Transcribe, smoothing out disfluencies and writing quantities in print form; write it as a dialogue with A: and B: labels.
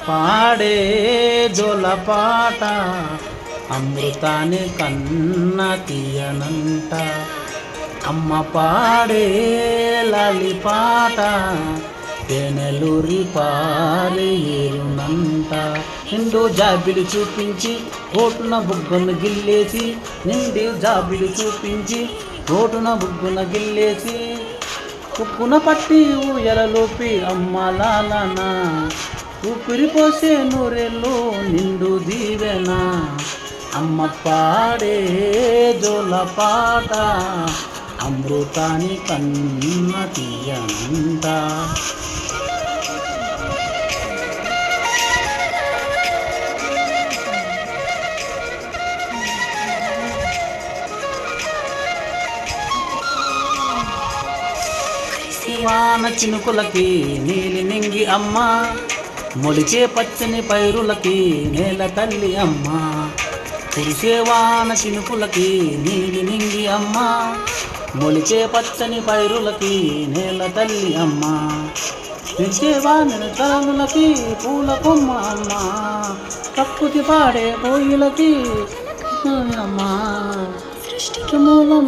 A: పాడే జోలపాట అమృతాన్ని కన్న తీయనంట. అమ్మ పాడే లాలిపాట తేనెలూరి పారే ఏరునంట. నిండు జాబిలు చూపించి ఓటున బుగ్గను గిల్లేసి, నిండు జాబిలు చూపించి ఓటున బుగ్గన గిల్లేసి, ఉక్కున పట్టి ఊయలలోపి అమ్మ లాలన ఊపిరి పోసే నూరెళ్ళు నిండు దీవెన. అమ్మ పాడే జోలపాట అమృతాన్ని కన్న తీయనంట. వాన చినుకులకి నీలి నింగి అమ్మ, మొలిచే పచ్చని పైరులకి నేల తల్లి అమ్మ. కురిసే వాన చినుకులకి నీలి నింగి అమ్మ, మొలిచే పచ్చని పైరులకి నేల తల్లి అమ్మ. పిలిచే వాన తలములకి పూల కొమ్మ అమ్మ, ప్రకృతి పాడే కోయిలకి అమ్మ. మూలం